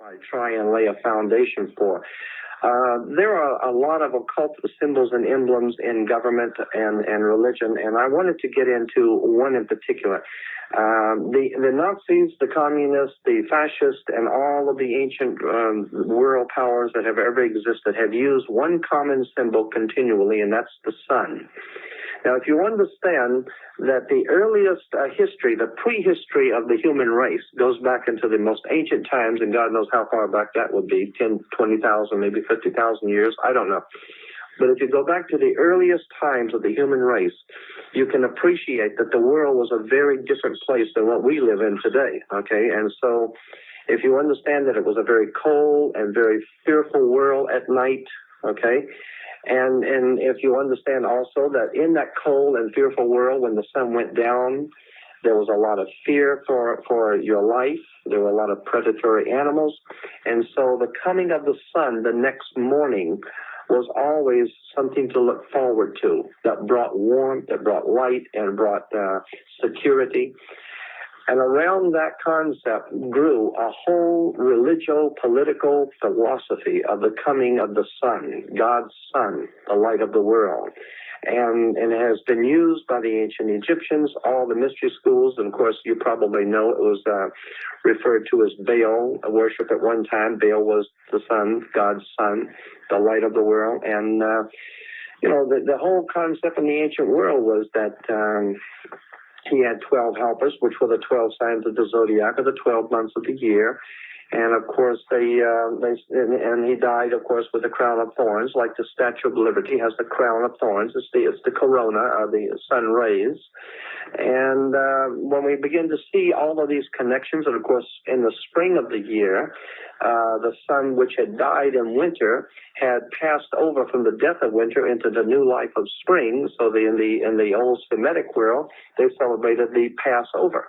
I try and lay a foundation for. There are a lot of occult symbols and emblems in government and religion, and I wanted to get into one in particular. The Nazis, the communists, the fascists, and all of the ancient world powers that have ever existed have used one common symbol continually, and that's the sun. Now, if you understand that the earliest history, the prehistory of the human race goes back into the most ancient times, and God knows how far back that would be, 10, 20,000, maybe 50,000 years, I don't know. But if you go back to the earliest times of the human race, you can appreciate that the world was a very different place than what we live in today, okay? And so if you understand that it was a very cold and very fearful world at night, okay? And if you understand also that in that cold and fearful world, when the sun went down, there was a lot of fear for your life. There were a lot of predatory animals. And so the coming of the sun the next morning was always something to look forward to, that brought warmth, that brought light, and brought security. And around that concept grew a whole religio-political philosophy of the coming of the sun, God's sun, the light of the world. And it has been used by the ancient Egyptians, all the mystery schools, and of course you probably know it was referred to as Baal worship at one time. Baal was the sun, God's sun, the light of the world. And, the whole concept in the ancient world was that he had 12 helpers, which were the 12 signs of the zodiac, or the 12 months of the year. And of course, and he died, of course, with a crown of thorns, like the Statue of Liberty has the crown of thorns. It's the corona, of the sun rays. And when we begin to see all of these connections, and of course, in the spring of the year, the sun, which had died in winter, had passed over from the death of winter into the new life of spring. So in the old Semitic world, they celebrated the Passover.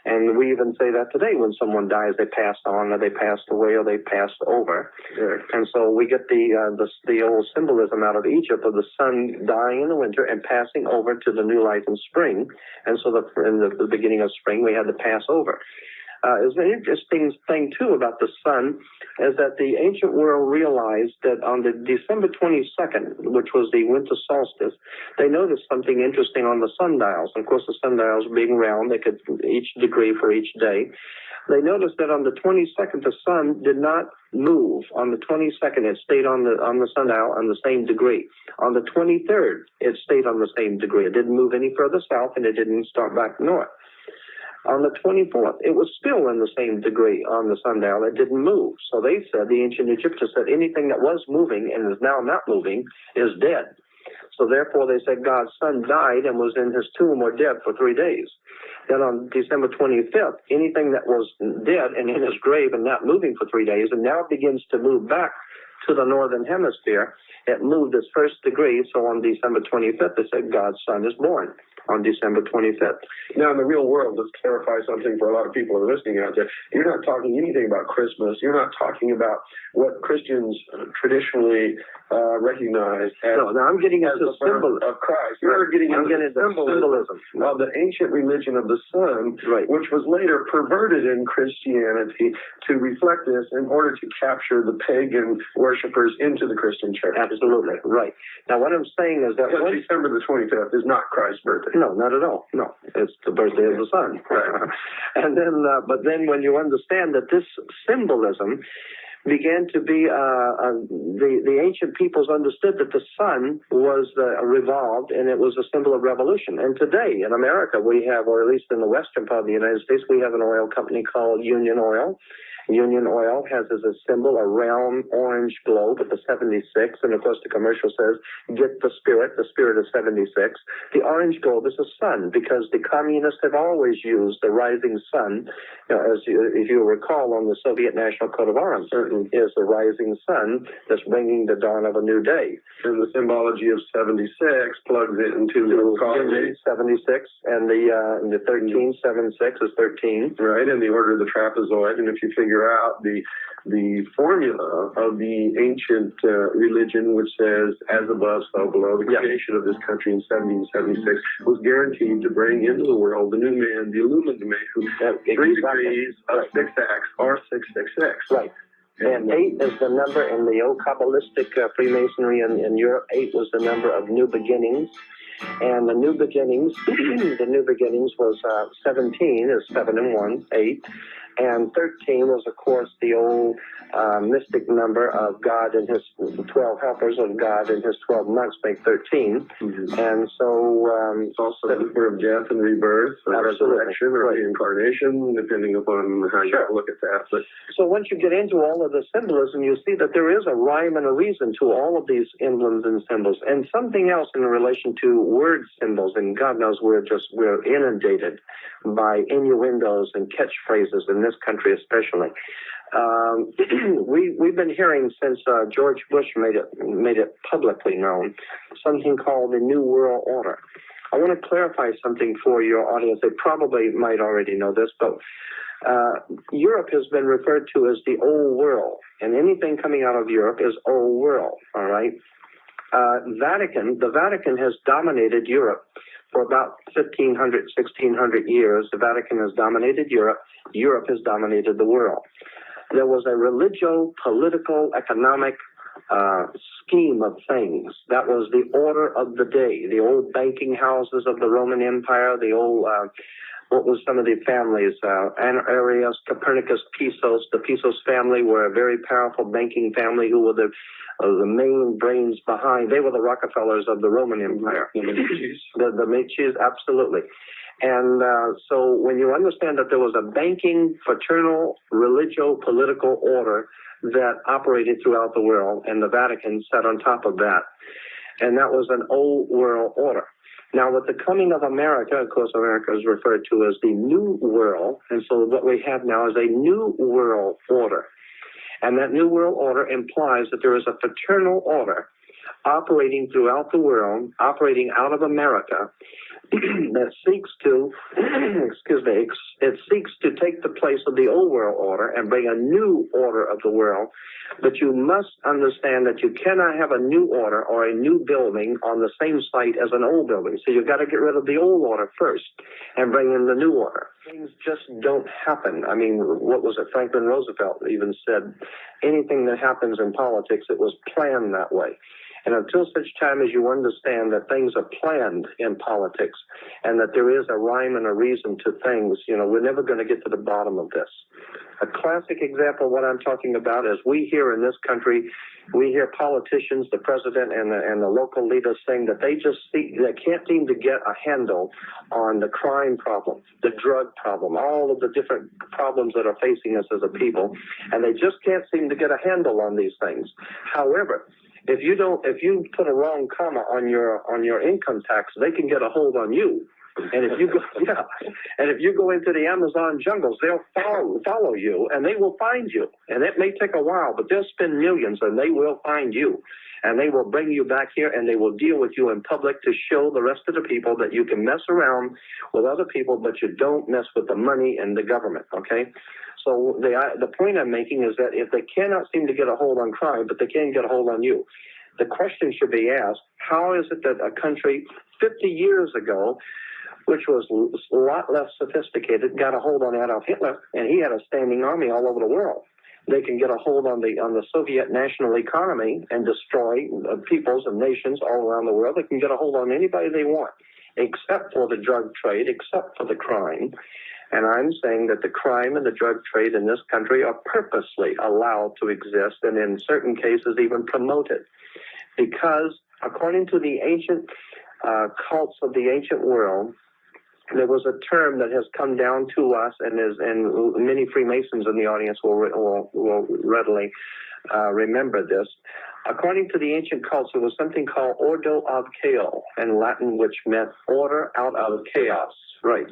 And we even say that today when someone dies, they passed on, or they passed away, or they passed over. Yeah. And so we get the old symbolism out of Egypt of the sun dying in the winter and passing over to the new life in spring. And so in the beginning of spring, we had the Passover. It's an interesting thing, too, about the sun, is that the ancient world realized that on the December 22nd, which was the winter solstice, they noticed something interesting on the sundials. Of course, the sundials being round, they could each degree for each day. They noticed that on the 22nd, the sun did not move. On the 22nd, it stayed on the sundial on the same degree. On the 23rd, it stayed on the same degree. It didn't move any further south, and it didn't start back north. On the 24th, it was still in the same degree on the sundial. It didn't move. So they said, the ancient Egyptians said, anything that was moving and is now not moving is dead. So therefore, they said God's son died and was in his tomb or dead for 3 days. Then on December 25th, anything that was dead and in his grave and not moving for 3 days, and now begins to move back to the northern hemisphere, it moved its first degree. So on December 25th, they said God's son is born on December 25th. Now, in the real world, let's clarify something for a lot of people who are listening out there. You're not talking anything about Christmas. You're not talking about what Christians traditionally recognize as, no, I'm getting into the symbol of Christ. You're getting into the symbolism of the ancient religion of the sun, right, which was later perverted in Christianity to reflect this in order to capture the pagan worshipers into the Christian church. Absolutely, right. Now, what I'm saying is that December the 25th is not Christ's birthday. No, not at all. No, it's the birthday of the sun. And then, but then when you understand that this symbolism began to be, the ancient peoples understood that the sun was revolved, and it was a symbol of revolution. And today in America we have, or at least in the western part of the United States, we have an oil company called Union Oil. Union Oil has as a symbol a round orange globe with the 76, and of course the commercial says, get the spirit of 76. The orange globe is a sun, because the communists have always used the rising sun, if you recall on the Soviet National Coat of Arms, is the rising sun that's bringing the dawn of a new day. And the symbology of 76 plugs it into the 76, and the 13, 76 is 13. Right, and the order of the trapezoid, and if you figure out the formula of the ancient religion, which says, as above, so below, the creation of this country in 1776 was guaranteed to bring into the world the new man, the illumined man, who had 3 degrees of 6x or 666. Right. And 8 is the number in the old Kabbalistic Freemasonry in Europe. 8 was the number of new beginnings. And the new beginnings, the new beginnings was 17 is 7 and 1, 8. And 13 was, of course, the old mystic number of God and his 12 helpers of God and his 12 months make 13. Mm-hmm. And so... it's also the number of death and rebirth, or resurrection, or reincarnation, depending upon how you look at that. But so once you get into all of the symbolism, you see that there is a rhyme and a reason to all of these emblems and symbols. And something else in relation to word symbols, and God knows we're inundated by innuendos and catchphrases in this country especially. We've been hearing since George Bush made it publicly known, something called the New World Order. I want to clarify something for your audience. They probably might already know this, but Europe has been referred to as the Old World, and anything coming out of Europe is Old World, all right? The Vatican has dominated Europe for about 1,500, 1,600 years. The Vatican has dominated Europe. Europe has dominated the world. There was a religio-political economic scheme of things. That was the order of the day. The old banking houses of the Roman Empire, the old, what was some of the families? Arius, Copernicus, Pisos. The Pisos family were a very powerful banking family who were the main brains behind. They were the Rockefellers of the Roman Empire. The Medicis. The Medicis, absolutely. And so when you understand that there was a banking, fraternal, religio-political order that operated throughout the world, and the Vatican sat on top of that, and that was an old world order. Now, with the coming of America, of course, America is referred to as the New World, and so what we have now is a New World Order. And that New World Order implies that there is a fraternal order operating throughout the world, operating out of America, that seeks to, it seeks to take the place of the old world order and bring a new order of the world. But you must understand that you cannot have a new order or a new building on the same site as an old building. So you've got to get rid of the old order first and bring in the new order. Things just don't happen. I mean, what was it? Franklin Roosevelt even said, anything that happens in politics, it was planned that way. And until such time as you understand that things are planned in politics and that there is a rhyme and a reason to things, we're never going to get to the bottom of this. A classic example of what I'm talking about is we here in this country, we hear politicians, the president and the local leaders saying that they can't seem to get a handle on the crime problem, the drug problem, all of the different problems that are facing us as a people, and they just can't seem to get a handle on these things. However, if you put a wrong comma on your income tax, they can get a hold on you. And if you go into the Amazon jungles, they'll follow you, and they will find you. And it may take a while, but they'll spend millions, and they will find you. And they will bring you back here, and they will deal with you in public to show the rest of the people that you can mess around with other people, but you don't mess with the money and the government, okay? So the point I'm making is that if they cannot seem to get a hold on crime, but they can get a hold on you, the question should be asked, how is it that a country 50 years ago, which was a lot less sophisticated, got a hold on Adolf Hitler, and he had a standing army all over the world? They can get a hold on the Soviet national economy and destroy peoples and nations all around the world. They can get a hold on anybody they want, except for the drug trade, except for the crime. And I'm saying that the crime and the drug trade in this country are purposely allowed to exist, and in certain cases even promoted. Because according to the ancient cults of the ancient world, there was a term that has come down to us, and many Freemasons in the audience will readily remember this. According to the ancient cults, there was something called ordo ad chaos in Latin, which meant order out of chaos. Right.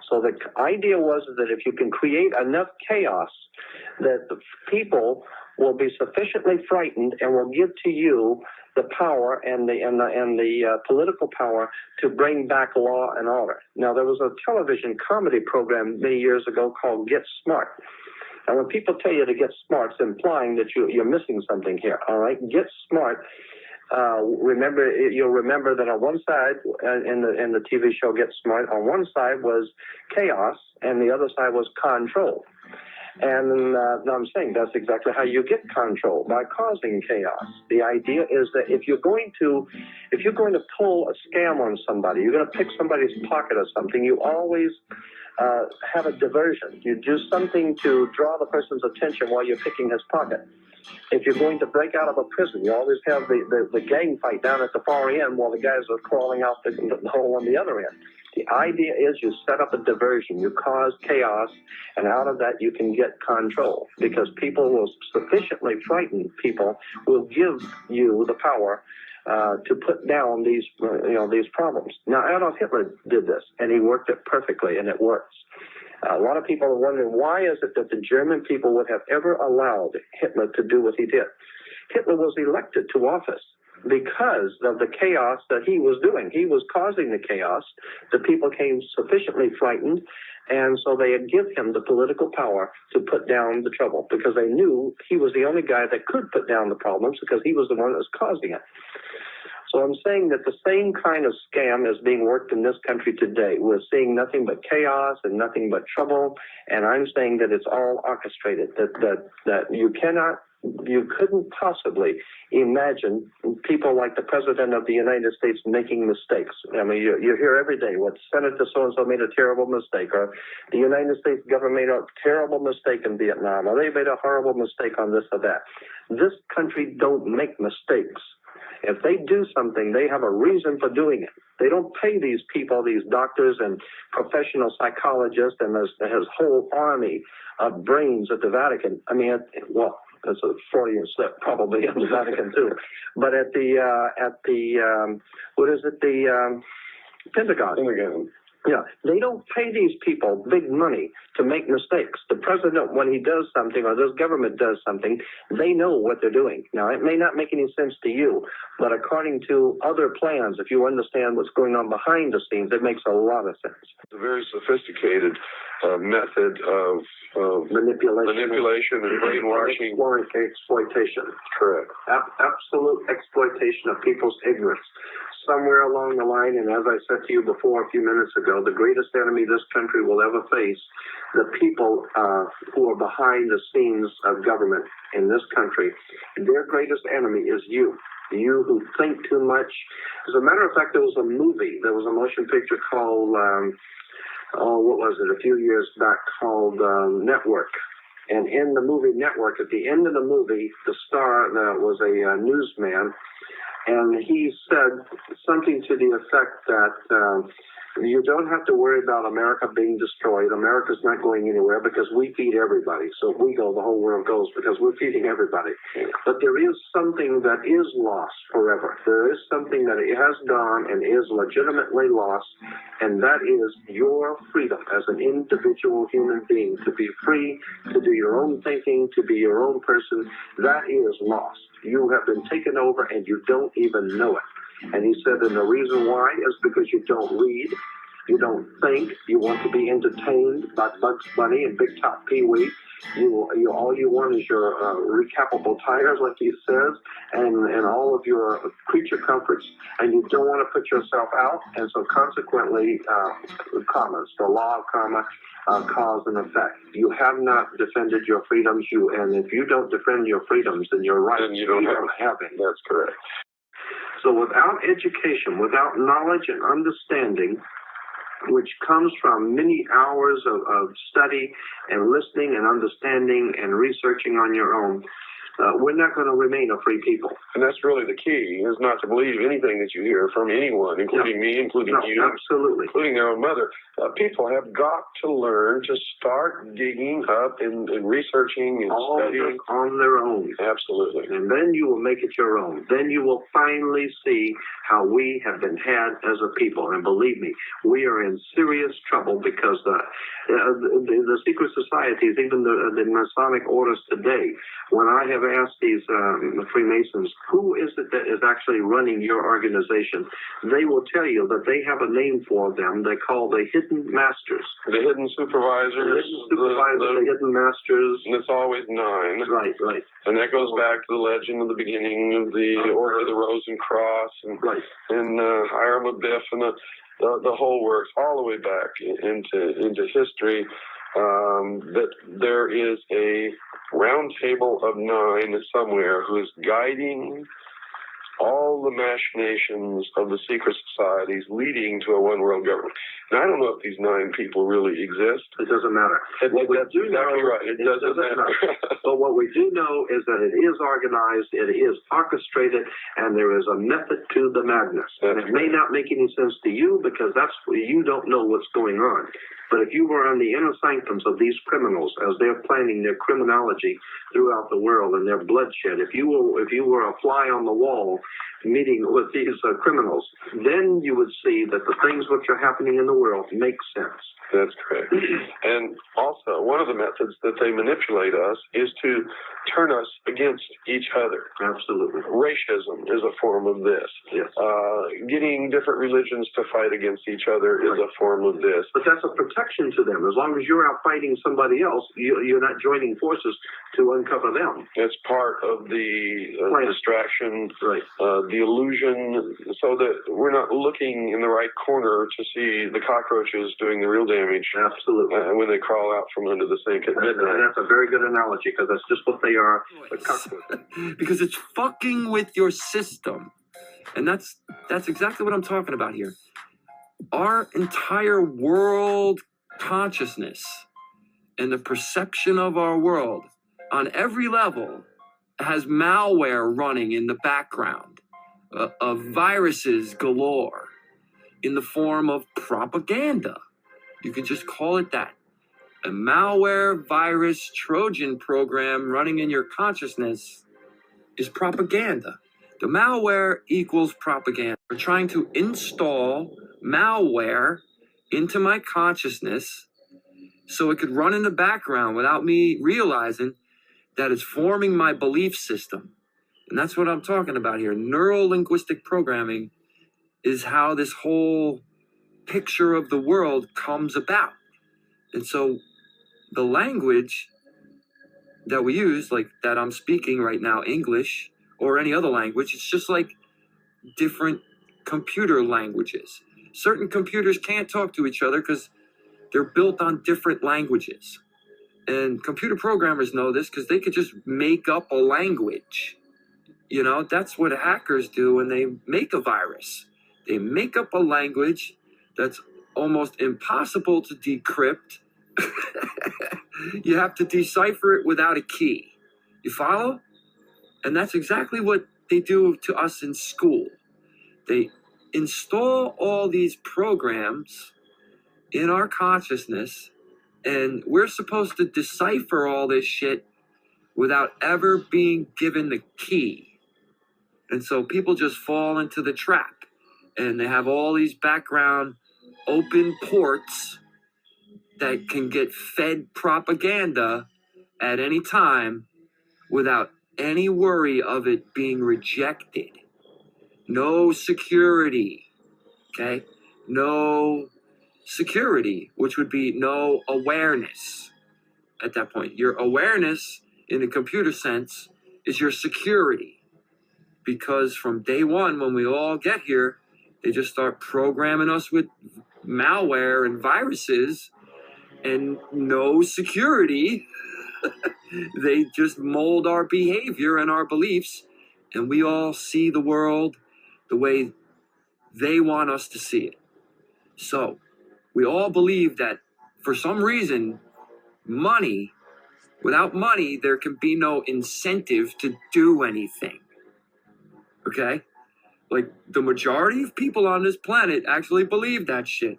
So the idea was that if you can create enough chaos, that the people will be sufficiently frightened and will give to you the power and the political power to bring back law and order. Now, there was a television comedy program many years ago called Get Smart. And when people tell you to get smart, it's implying that you're missing something here, all right? Get Smart. You'll remember that on one side in the TV show Get Smart, on one side was chaos and the other side was control. And I'm saying that's exactly how you get control, by causing chaos. The idea is that if you're going to pull a scam on somebody, you're going to pick somebody's pocket or something, you always have a diversion. You do something to draw the person's attention while you're picking his pocket. If you're going to break out of a prison, you always have the gang fight down at the far end while the guys are crawling out the hole on the other end. The idea is you set up a diversion, you cause chaos, and out of that you can get control, because people will sufficiently frighten people will give you the power to put down these problems. Now, Adolf Hitler did this, and he worked it perfectly, and it works. A lot of people are wondering, why is it that the German people would have ever allowed Hitler to do what he did? Hitler was elected to office because of the chaos that he was doing. He was causing the chaos. The people came sufficiently frightened, and so they had given him the political power to put down the trouble, because they knew he was the only guy that could put down the problems, because he was the one that was causing it. So I'm saying that the same kind of scam is being worked in this country today. We're seeing nothing but chaos and nothing but trouble, and I'm saying that it's all orchestrated, that you couldn't possibly imagine people like the President of the United States making mistakes. I mean, you hear every day what Senator so-and-so made a terrible mistake, or the United States government made a terrible mistake in Vietnam, or they made a horrible mistake on this or that. This country don't make mistakes. If they do something, they have a reason for doing it. They don't pay these people, these doctors and professional psychologists, and there's whole army of brains at the Vatican. I mean, well, that's a Freudian slip, probably in the Vatican too. But at the Pentagon. Yeah, they don't pay these people big money to make mistakes. The president, when he does something, or this government does something, they know what they're doing. Now, it may not make any sense to you, but according to other plans, if you understand what's going on behind the scenes, it makes a lot of sense. It's a very sophisticated method of manipulation and brainwashing. Exploitation. Correct. Absolute exploitation of people's ignorance. Somewhere along the line, and as I said to you before a few minutes ago, the greatest enemy this country will ever face, the people who are behind the scenes of government in this country, their greatest enemy is you. You who think too much. As a matter of fact, there was a motion picture called, a few years back, called Network. And in the movie Network, at the end of the movie, the star was a newsman, and he said something to the effect that you don't have to worry about America being destroyed. America's not going anywhere because we feed everybody. So if we go, the whole world goes, because we're feeding everybody. But there is something that is lost forever. There is something that has gone and is legitimately lost, and that is your freedom as an individual human being to be free, to do your own thinking, to be your own person. That is lost. You have been taken over and you don't even know it. And he said, and the reason why is because you don't read, you don't think, you want to be entertained by Bugs Bunny and Big Top Pee-wee. You all you want is your recapable tires, like he says, and all of your creature comforts, and you don't want to put yourself out, and so consequently, the law of karma, cause and effect. You have not defended your freedoms, and if you don't defend your freedoms, then you're right. Then you don't have any. That's correct. So without education, without knowledge and understanding, which comes from many hours of study and listening and understanding and researching on your own, we're not going to remain a free people. And that's really the key, is not to believe anything that you hear from anyone, including me, including you, absolutely, including their own mother. People have got to learn to start digging up and researching and studying on their own. Absolutely. And then you will make it your own. Then you will finally see how we have been had as a people. And believe me, we are in serious trouble because the secret societies, even the Masonic orders today, when I have asked these Freemasons, who is it that is actually running your organization, they will tell you that they have a name for them. They call the hidden masters. The hidden supervisors. The hidden masters. And it's always 9. Right. And that goes back to the legend of the beginning of the Order of the Rose and Cross, and Hiram Abiff, and the whole works all the way back into history. that there is a round table of 9 somewhere who's guiding all the machinations of the secret societies leading to a one-world government. Now, I don't know if these 9 people really exist. It doesn't matter. That's exactly right. It doesn't matter. But what we do know is that it is organized, it is orchestrated, and there is a method to the madness. And it may not make any sense to you because you don't know what's going on. But if you were on the inner sanctums of these criminals as they're planning their criminology throughout the world and their bloodshed, if you were a fly on the wall meeting with these criminals, then you would see that the things which are happening in the world make sense. That's correct. And also, one of the methods that they manipulate us is to turn us against each other. Absolutely. Racism is a form of this. Yes. Getting different religions to fight against each other is a form of this. But that's a protection to them. As long as you're out fighting somebody else, you're not joining forces to uncover them. It's part of the distraction, right. The illusion, so that we're not looking in the right corner to see the cockroaches doing the real damage. Absolutely. When they crawl out from under the sink at midnight. And that's a very good analogy because that's just what they are. The cockroaches. Because it's fucking with your system. And that's exactly what I'm talking about here. Our entire world consciousness and the perception of our world on every level has malware running in the background of viruses galore in the form of propaganda. You can just call it that. A malware virus Trojan program running in your consciousness is propaganda. The malware equals propaganda. We're trying to install malware into my consciousness so it could run in the background without me realizing that it's forming my belief system. And that's what I'm talking about here. Neuro-linguistic programming is how this whole picture of the world comes about. And so the language that we use, like that I'm speaking right now, English or any other language, it's just like different computer languages. Certain computers can't talk to each other because they're built on different languages. And computer programmers know this because they could just make up a language. You know, that's what hackers do when they make a virus. They make up a language that's almost impossible to decrypt. You have to decipher it without a key. You follow? And that's exactly what they do to us in school. They install all these programs in our consciousness, and we're supposed to decipher all this shit without ever being given the key. And so people just fall into the trap, and they have all these background open ports that can get fed propaganda at any time without any worry of it being rejected. No security, okay? No security, which would be no awareness at that point. Your awareness in the computer sense is your security, because from day one, when we all get here, they just start programming us with malware and viruses and no security. They just mold our behavior and our beliefs, and we all see the world the way they want us to see it. So we all believe that for some reason, without money, there can be no incentive to do anything. Okay? Like, the majority of people on this planet actually believe that shit.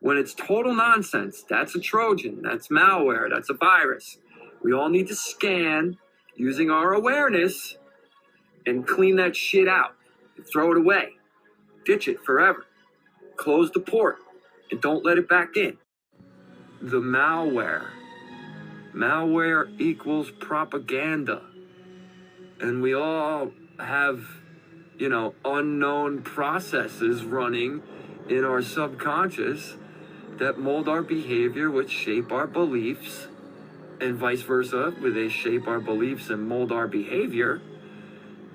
When it's total nonsense, that's a Trojan, that's malware, that's a virus. We all need to scan using our awareness and clean that shit out. Throw it away. Ditch it forever. Close the port and don't let it back in. The malware. Malware equals propaganda. And we all have, unknown processes running in our subconscious that mold our behavior, which shape our beliefs, and vice versa, where they shape our beliefs and mold our behavior,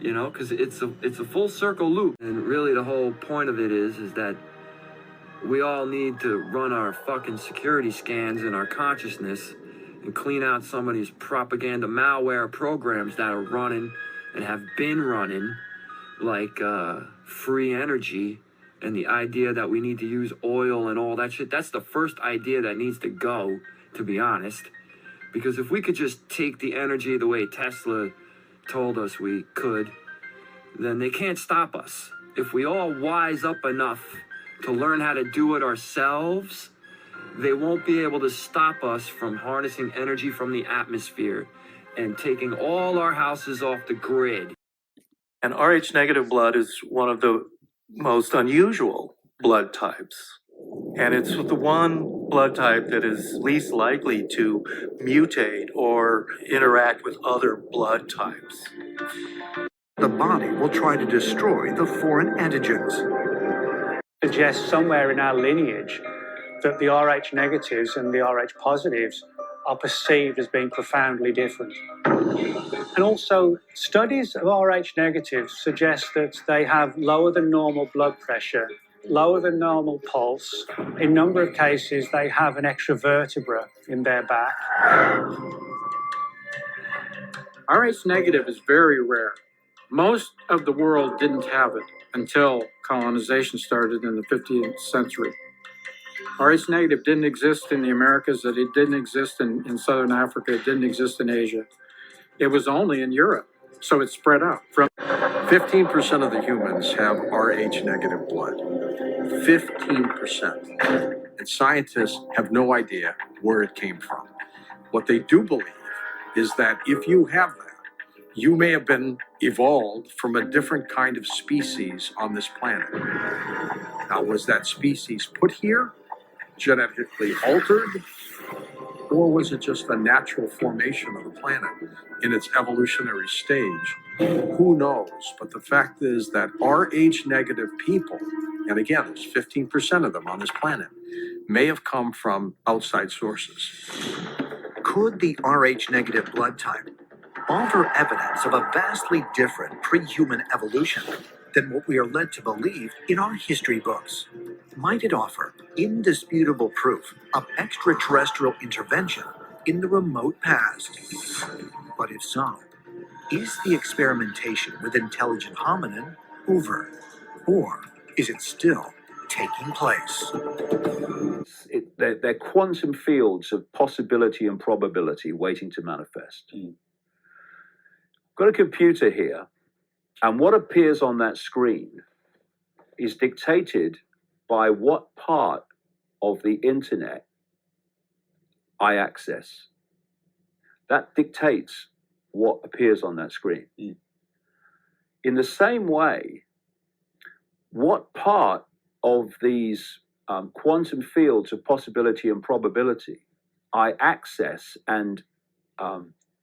because it's a full circle loop. And really the whole point of it is that We all need to run our fucking security scans in our consciousness and clean out some of these propaganda malware programs that are running and have been running, like free energy and the idea that we need to use oil and all that shit. That's the first idea that needs to go, to be honest. Because if we could just take the energy the way Tesla told us we could, then they can't stop us. If we all wise up enough to learn how to do it ourselves, they won't be able to stop us from harnessing energy from the atmosphere and taking all our houses off the grid. And Rh negative blood is one of the most unusual blood types. And it's the one blood type that is least likely to mutate or interact with other blood types. The body will try to destroy the foreign antigens. Suggests somewhere in our lineage that the Rh negatives and the Rh positives are perceived as being profoundly different. And also, studies of Rh negatives suggest that they have lower than normal blood pressure, lower than normal pulse. In a number of cases, they have an extra vertebra in their back. Rh negative is very rare. Most of the world didn't have it until colonization started in the 15th century. Rh negative didn't exist in the Americas, it didn't exist in Southern Africa, it didn't exist in Asia. It was only in Europe, so it spread out. 15% of the humans have Rh negative blood. 15%. And scientists have no idea where it came from. What they do believe is that if you have that, you may have been evolved from a different kind of species on this planet. Now, was that species put here, genetically altered, or was it just a natural formation of the planet in its evolutionary stage? Who knows? But the fact is that Rh negative people, and again, there's 15% of them on this planet, may have come from outside sources. Could the Rh negative blood type offer evidence of a vastly different pre-human evolution than what we are led to believe in our history books? Might it offer indisputable proof of extraterrestrial intervention in the remote past? But if so, is the experimentation with intelligent hominin over, or is it still taking place? They're quantum fields of possibility and probability waiting to manifest. Got a computer here, and what appears on that screen is dictated by what part of the internet I access. That dictates what appears on that screen. In the same way, what part of these quantum fields of possibility and probability I access and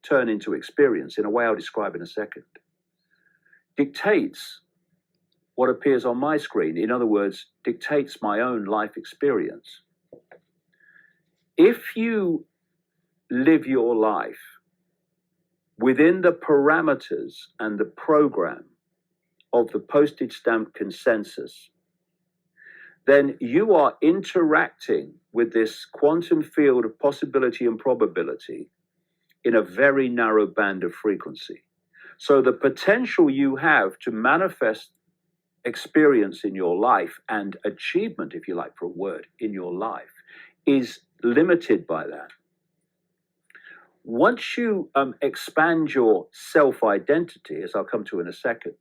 turn into experience, in a way I'll describe in a second, dictates what appears on my screen. In other words, dictates my own life experience. If you live your life within the parameters and the program of the postage stamp consensus, then you are interacting with this quantum field of possibility and probability in a very narrow band of frequency. So the potential you have to manifest experience in your life and achievement, if you like, for a word, in your life, is limited by that. Once you expand your self-identity, as I'll come to in a second,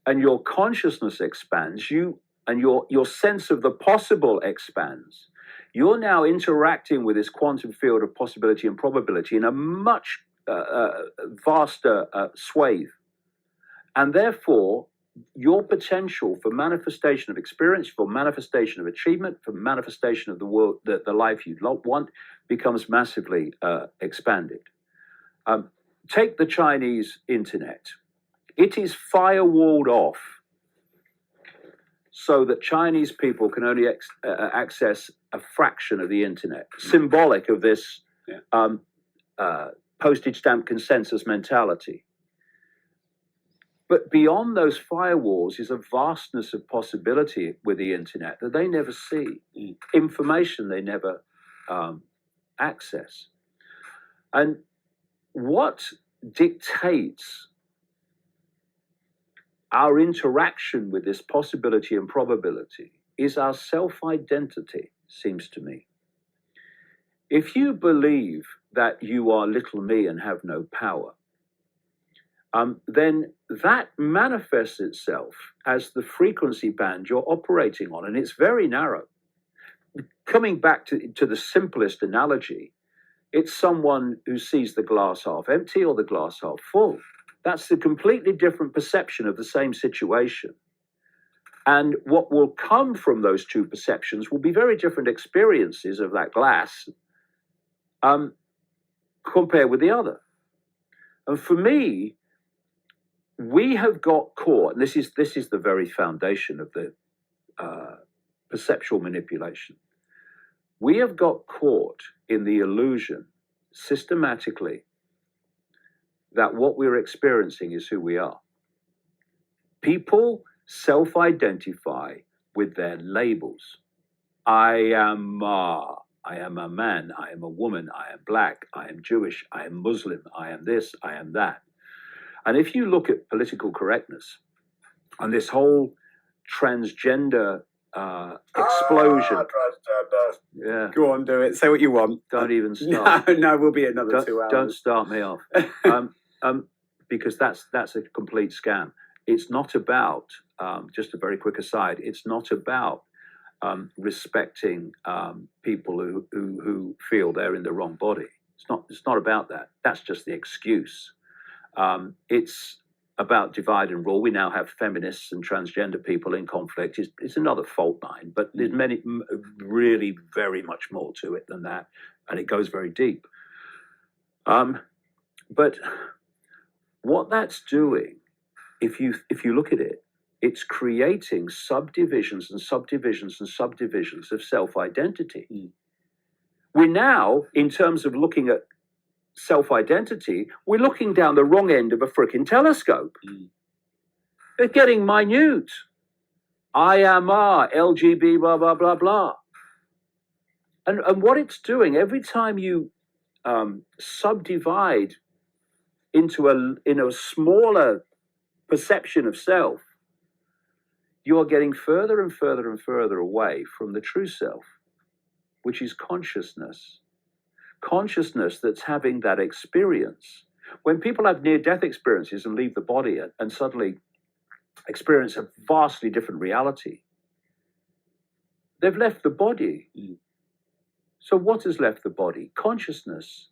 and your consciousness expands, and your sense of the possible expands, you're now interacting with this quantum field of possibility and probability in a much vaster swathe. And therefore, your potential for manifestation of experience, for manifestation of achievement, for manifestation of the world, the life you want, becomes massively expanded. Take the Chinese internet. It is firewalled off so that Chinese people can only access a fraction of the internet, symbolic of this postage stamp consensus mentality. But beyond those firewalls is a vastness of possibility with the internet that they never see, information they never access. And what dictates our interaction with this possibility and probability is our self-identity, seems to me. If you believe that you are little me and have no power, then that manifests itself as the frequency band you're operating on, and it's very narrow. Coming back to the simplest analogy, it's someone who sees the glass half empty or the glass half full. That's a completely different perception of the same situation. And what will come from those two perceptions will be very different experiences of that glass compared with the other. And for me, we have got caught, and this is the very foundation of the perceptual manipulation. We have got caught in the illusion systematically that what we're experiencing is who we are. People self-identify with their labels. I am a man, I am a woman, I am black, I am Jewish, I am Muslim, I am this, I am that. And if you look at political correctness and this whole transgender explosion. Transgender. Yeah. Go on, do it. Say what you want. Don't even start. No, we'll be another 2 hours. Don't start me off. Because that's a complete scam. It's not about, just a very quick aside, it's not about respecting people who feel they're in the wrong body. It's not about that. That's just the excuse. It's about divide and rule. We now have feminists and transgender people in conflict. It's another fault line, but there's really very much more to it than that, and it goes very deep. But what that's doing, if you look at it, it's creating subdivisions and subdivisions and subdivisions of self-identity. We're now, in terms of looking at self-identity, we're looking down the wrong end of a frickin' telescope. They're getting minute. I am LGB, blah, blah, blah, blah. And what it's doing, every time you subdivide into a smaller perception of self, you are getting further and further and further away from the true self, which is consciousness. Consciousness that's having that experience. When people have near-death experiences and leave the body and suddenly experience a vastly different reality, they've left the body. So what has left the body? Consciousness.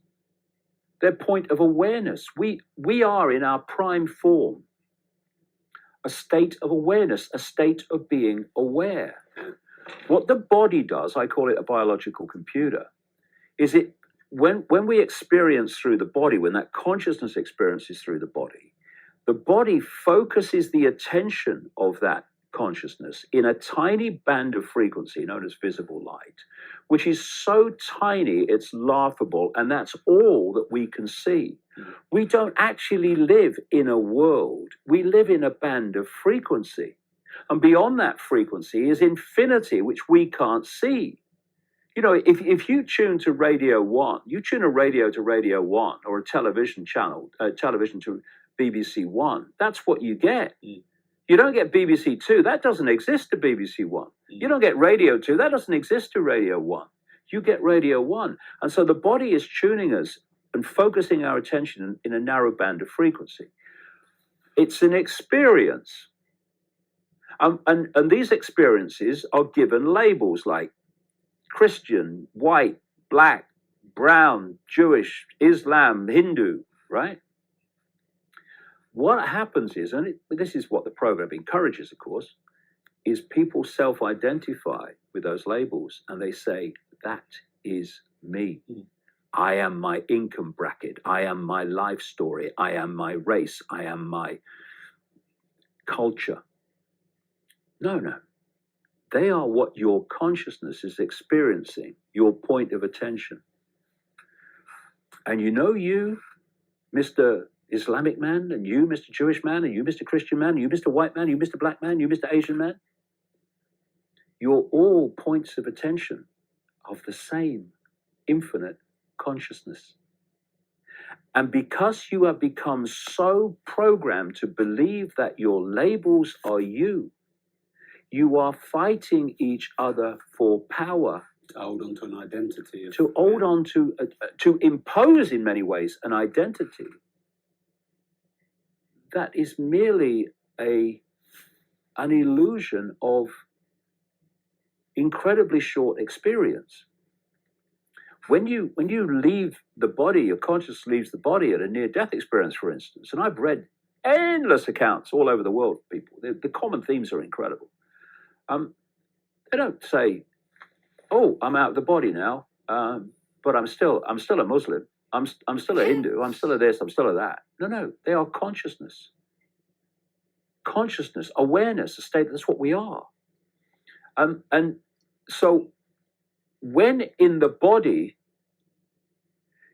Their point of awareness. We are in our prime form. A state of awareness, a state of being aware. What the body does, I call it a biological computer, is it when we experience through the body, when that consciousness experiences through the body focuses the attention of that consciousness in a tiny band of frequency known as visible light, which is so tiny it's laughable, and that's all that we can see. We don't actually live in a world, we live in a band of frequency. And beyond that frequency is infinity, which we can't see. You know, if you tune to Radio 1, you tune a radio to Radio 1 or a television channel, television to BBC 1, that's what you get. You don't get BBC 2, that doesn't exist to BBC 1. You don't get Radio 2, that doesn't exist to Radio 1. You get Radio 1. And so the body is tuning us and focusing our attention in a narrow band of frequency. It's an experience. And these experiences are given labels like Christian, white, black, brown, Jewish, Islam, Hindu, right? What happens is, and this is what the program encourages, of course, is people self-identify with those labels and they say, that is me. I am my income bracket. I am my life story. I am my race. I am my culture. No. They are what your consciousness is experiencing, your point of attention. And you know you, Mr. Islamic man, and you, Mr. Jewish man, and you, Mr. Christian man, and you, Mr. White man, you, Mr. Black man, you, Mr. Asian man. You're all points of attention of the same infinite consciousness. And because you have become so programmed to believe that your labels are you, you are fighting each other for power. To hold on to an identity. To hold on to impose in many ways an identity that is merely an illusion of incredibly short experience. When you leave the body, your consciousness leaves the body at a near-death experience, for instance, and I've read endless accounts all over the world, people. The common themes are incredible. They don't say, "Oh, I'm out of the body now, but I'm still a Muslim. I'm still a Hindu. I'm still a this. I'm still a that." No, they are consciousness. Consciousness, awareness, a state. That's what we are. And so, when in the body,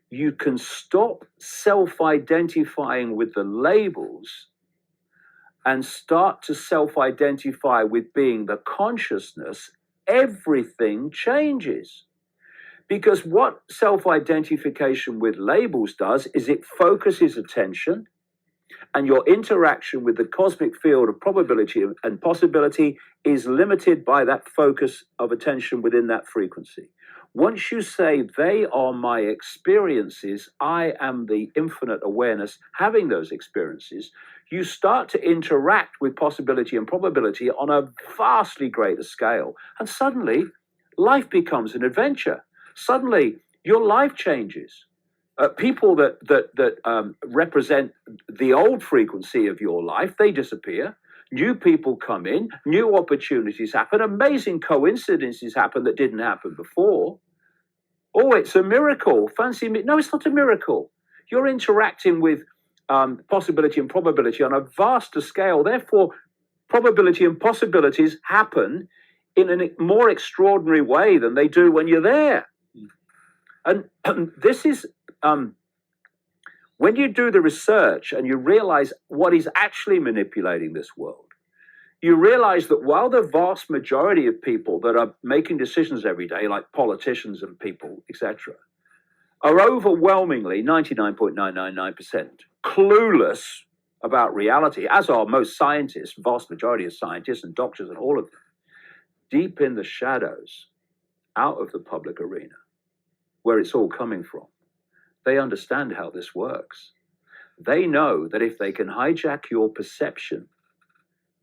you can stop self-identifying with the labels and start to self-identify with being the consciousness, everything changes. Because what self-identification with labels does is it focuses attention, and your interaction with the cosmic field of probability and possibility is limited by that focus of attention within that frequency. Once you say, they are my experiences, I am the infinite awareness having those experiences, you start to interact with possibility and probability on a vastly greater scale. And suddenly, life becomes an adventure. Suddenly, your life changes. People that represent the old frequency of your life, they disappear. New people come in, new opportunities happen, amazing coincidences happen that didn't happen before. Oh, it's a miracle. Fancy me? No, it's not a miracle. You're interacting with possibility and probability on a vaster scale. Therefore, probability and possibilities happen in a more extraordinary way than they do when you're there. And this is, when you do the research and you realize what is actually manipulating this world, you realize that while the vast majority of people that are making decisions every day, like politicians and people, etc., are overwhelmingly 99.999% clueless about reality, as are most scientists, vast majority of scientists and doctors and all of them, deep in the shadows, out of the public arena, where it's all coming from. They understand how this works. They know that if they can hijack your perception,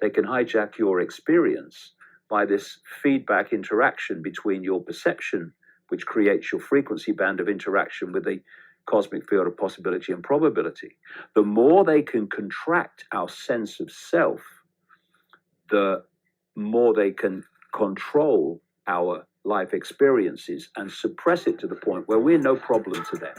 they can hijack your experience by this feedback interaction between your perception, which creates your frequency band of interaction with the cosmic field of possibility and probability. The more they can contract our sense of self, the more they can control our life experiences and suppress it to the point where we're no problem to them.